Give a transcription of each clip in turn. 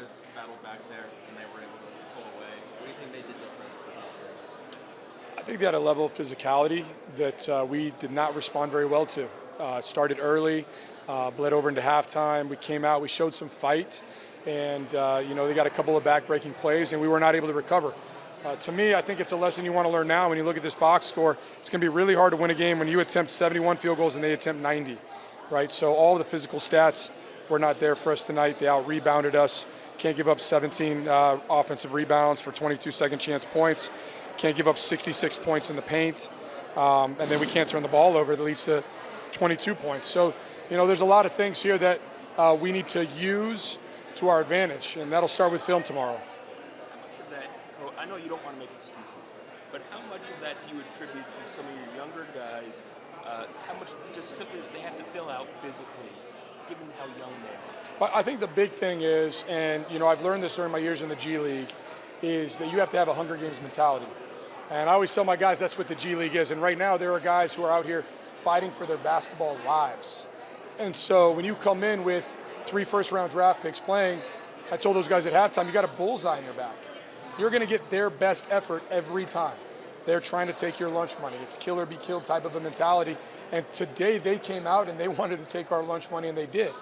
guys battled back there and they were able to pull away. What do you think made the difference for those two? I think they had a level of physicality that we did not respond very well to. Started early, bled over into halftime. We came out, we showed some fight, and they got a couple of back-breaking plays, and we were not able to recover. To me, I think it's a lesson you want to learn now. When you look at this box score, it's going to be really hard to win a game when you attempt 71 field goals and they attempt 90, right? So all the physical stats were not there for us tonight. They out-rebounded us. Can't give up 17 offensive rebounds for 22 second-chance points. Can't give up 66 points in the paint. And then we can't turn the ball over. That leads to 22 points. So, there's a lot of things here that we need to use to our advantage, and that'll start with film tomorrow. How much of that, I know you don't want to make excuses, but how much of that do you attribute to some of your younger guys? How much just simply they have to fill out physically, given how young they are? I think the big thing is, and I've learned this during my years in the G League, is that you have to have a Hunger Games mentality. And I always tell my guys that's what the G League is. And right now there are guys who are out here fighting for their basketball lives. And so when you come in with 3 first-round draft picks playing, I told those guys at halftime, you got a bullseye in your back. You're going to get their best effort every time. They're trying to take your lunch money. It's kill or be killed type of a mentality. And today they came out and they wanted to take our lunch money, and they did.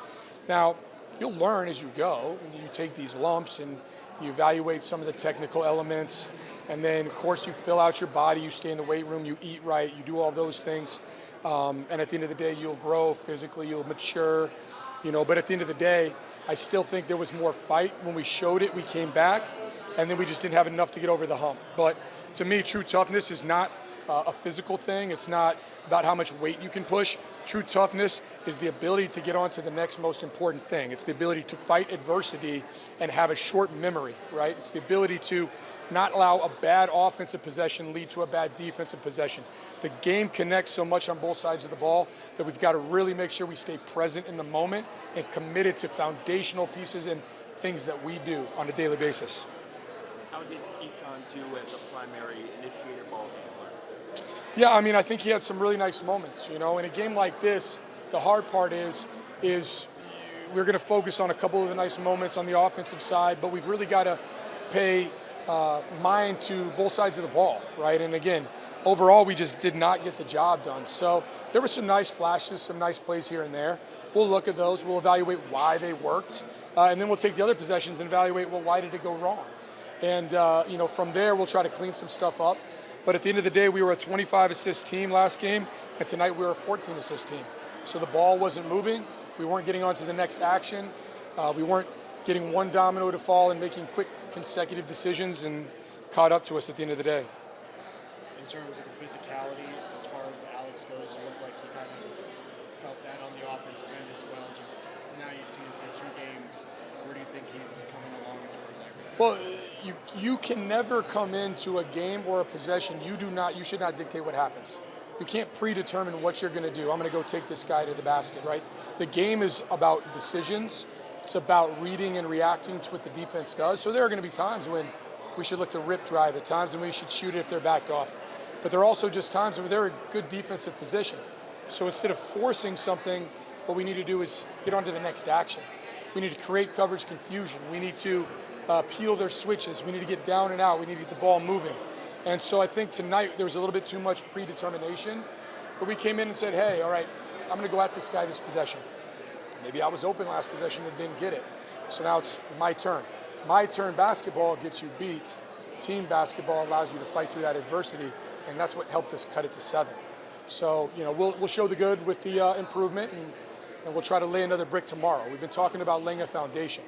Now, you'll learn as you go. You take these lumps and you evaluate some of the technical elements. And then, of course, you fill out your body. You stay in the weight room. You eat right. You do all those things. And at the end of the day, you'll grow physically. You'll mature. But at the end of the day, I still think there was more fight. When we showed it, we came back. And then we just didn't have enough to get over the hump. But to me, true toughness is not a physical thing. It's not about how much weight you can push. True toughness is the ability to get on to the next most important thing. It's the ability to fight adversity and have a short memory, right? It's the ability to not allow a bad offensive possession lead to a bad defensive possession. The game connects so much on both sides of the ball that we've got to really make sure we stay present in the moment and committed to foundational pieces and things that we do on a daily basis. How did Kyshawn do as a primary initiator ball handler? Yeah, I think he had some really nice moments. In a game like this, the hard part is we're going to focus on a couple of the nice moments on the offensive side, but we've really got to pay mind to both sides of the ball, right? And again, overall, we just did not get the job done. So there were some nice flashes, some nice plays here and there. We'll look at those. We'll evaluate why they worked, and then we'll take the other possessions and evaluate, well, why did it go wrong? And from there, we'll try to clean some stuff up. But at the end of the day, we were a 25-assist team last game, and tonight we were a 14-assist team. So the ball wasn't moving. We weren't getting on to the next action. We weren't getting one domino to fall and making quick consecutive decisions, and caught up to us at the end of the day. In terms of the physicality, as far as Alex goes, it looked like he kind of felt that on the offensive end as well. Just now you've seen him for 2 games. Where do you think he's coming along as far as that goes? Well, you can never come into a game or a possession. You should not dictate what happens. You can't predetermine what you're going to do. I'm going to go take this guy to the basket, right? The game is about decisions. It's about reading and reacting to what the defense does. So there are going to be times when we should look to rip drive, at times when we should shoot it if they're backed off. But there are also just times when they're in good defensive position. So instead of forcing something, what we need to do is get on to the next action. We need to create coverage confusion. We need to peel their switches. We need to get down and out. We need to get the ball moving. And so I think tonight there was a little bit too much predetermination. But we came in and said, hey, all right, I'm going to go at this guy this possession. Maybe I was open last possession and didn't get it. So now it's my turn. My turn basketball gets you beat. Team basketball allows you to fight through that adversity, and that's what helped us cut it to 7. So, we'll show the good with the improvement, and we'll try to lay another brick tomorrow. We've been talking about laying a foundation.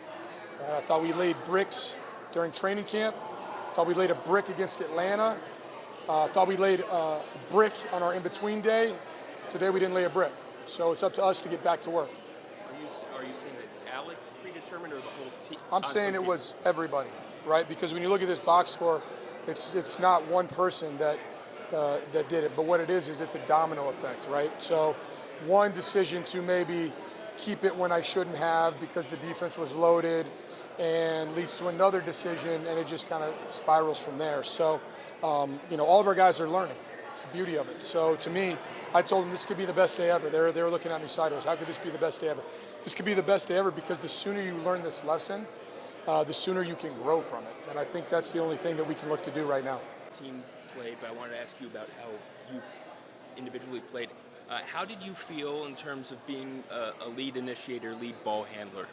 I thought we laid bricks during training camp. I thought we laid a brick against Atlanta. I thought we laid a brick on our in-between day. Today we didn't lay a brick. So it's up to us to get back to work. Are you saying that Alex predetermined or the whole team? I'm saying it was everybody, right? Because when you look at this box score, it's not one person that did it. But what it is it's a domino effect, right? So one decision to maybe keep it when I shouldn't have because the defense was loaded and leads to another decision, and it just kind of spirals from there. So, all of our guys are learning. It's the beauty of it. So to me, I told them this could be the best day ever. They were looking at me sideways. How could this be the best day ever? This could be the best day ever because the sooner you learn this lesson, the sooner you can grow from it. And I think that's the only thing that we can look to do right now. Team played, but I wanted to ask you about how you individually played. How did you feel in terms of being a lead initiator, lead ball handler?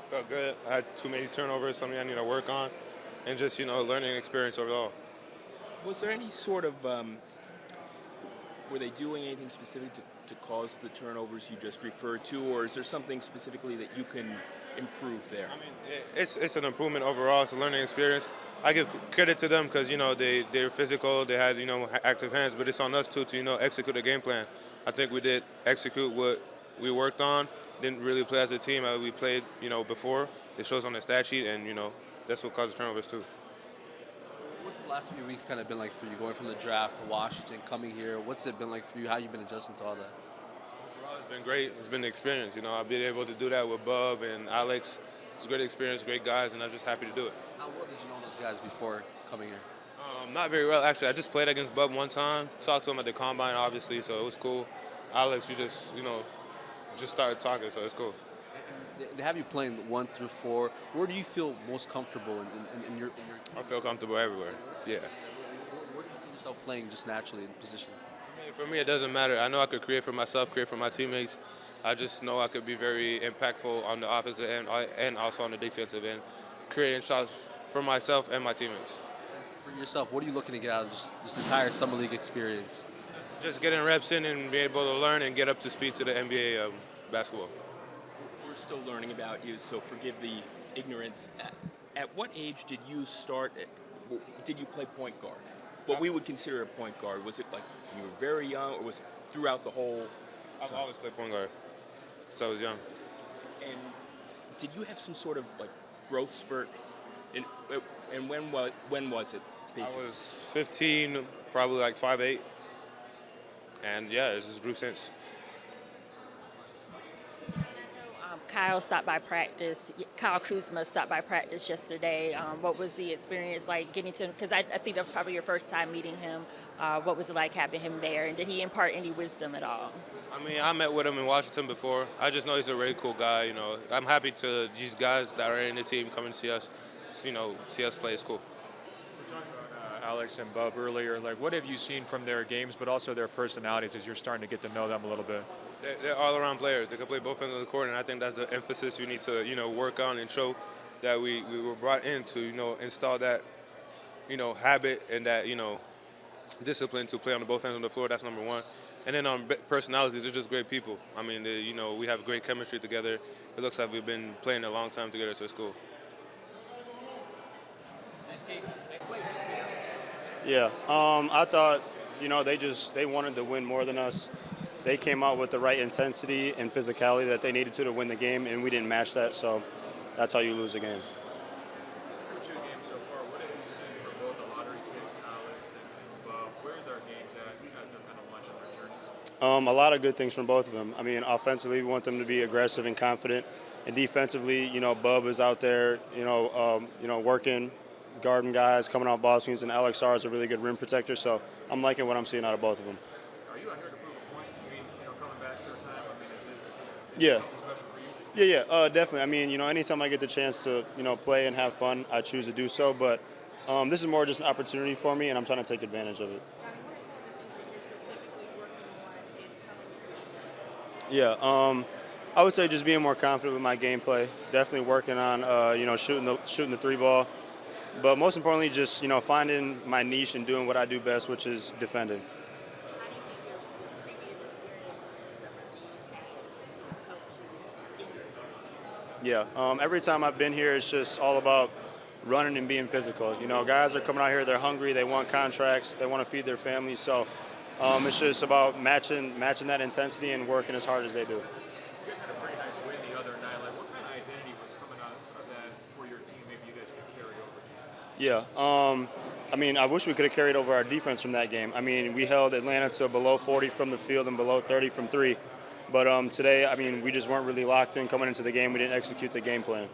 Felt good. I had too many turnovers, something I need to work on, and just, learning experience overall. Was there any sort of, were they doing anything specific to cause the turnovers you just referred to, or is there something specifically that you can improve there? I mean, it's an improvement overall. It's a learning experience. I give credit to them because, they're physical, they had, active hands, but it's on us too to, execute a game plan. I think we did execute what we worked on. Didn't really play as a team as we played, before. It shows on the stat sheet, and, that's what caused the turnovers too. What's the last few weeks kind of been like for you, going from the draft to Washington, coming here? What's it been like for you? How you been adjusting to all that? Overall, it's been great. It's been the experience. I've been able to do that with Bub and Alex. It's a great experience, great guys, and I'm just happy to do it. How well did you know those guys before coming here? Not very well, actually. I just played against Bub one time. Talked to him at the combine, obviously, so it was cool. Alex, you just started talking, so it's cool. They have you playing 1 through 4. Where do you feel most comfortable in your I feel comfortable everywhere. Yeah. Where do you see yourself playing just naturally in position? For me, it doesn't matter. I know I could create for myself, create for my teammates. I just know I could be very impactful on the offensive end and also on the defensive end, creating shots for myself and my teammates. And for yourself, what are you looking to get out of this entire summer league experience? Just getting reps in and be able to learn and get up to speed to the NBA basketball. We're still learning about you, so forgive the ignorance. At what age did you start? Did you play point guard? What we would consider a point guard. Was it like when you were very young, or was it throughout the whole time? I've always played point guard since I was young. And did you have some sort of like growth spurt? And when was it? Basically? I was 15, probably like 5'8", and yeah, it's just grew since. Kyle 𝗙𝗢𝗟𝗧𝗓 stopped by practice yesterday. What was the experience like getting to him? Because I think that was probably your first time meeting him. What was it like having him there? And did he impart any wisdom at all? I mean, I met with him in Washington before. I just know he's a really cool guy. I'm happy to these guys that are in the team come and see us. See us play. It's cool. We talked about Alex and Bub earlier. Like, what have you seen from their games, but also their personalities as you're starting to get to know them a little bit? They're all-around players. They can play both ends of the court, and I think that's the emphasis you need to, work on and show that we were brought in to, install that, habit and that, discipline to play on both ends of the floor. That's number one. And then on personalities, they're just great people. I mean, we have great chemistry together. It looks like we've been playing a long time together, so it's cool. Yeah, I thought, they wanted to win more than us. They came out with the right intensity and physicality that they needed to win the game, and we didn't match that, so that's how you lose a game. Through 2 games so far, what have you seen from both the lottery picks, Alex and Bub? Where are their games at as they're kind of launching their journeys? A lot of good things from both of them. I mean, offensively, we want them to be aggressive and confident, and defensively, Bub is out there, working, guarding guys, coming off ball screens, and Alex R is a really good rim protector, so I'm liking what I'm seeing out of both of them. Are you out here to prove a point? I mean, coming back 3rd time, I mean, is this Yeah. something special for you? Yeah, definitely. I mean, anytime I get the chance to, play and have fun, I choose to do so. But this is more just an opportunity for me, and I'm trying to take advantage of it. Yeah, I would say just being more confident with my gameplay. Definitely working on, shooting the 3 ball. But most importantly, just, finding my niche and doing what I do best, which is defending. Yeah, every time I've been here, it's just all about running and being physical. Guys are coming out here, they're hungry, they want contracts, they want to feed their families. So it's just about matching that intensity and working as hard as they do. You guys had a pretty nice win the other night. Like, what kind of identity was coming out of that for your team? Maybe you guys could carry over? Yeah, I mean, I wish we could have carried over our defense from that game. I mean, we held Atlanta to below 40 from the field and below 30 from 3. But today, I mean, we just weren't really locked in coming into the game. We didn't execute the game plan.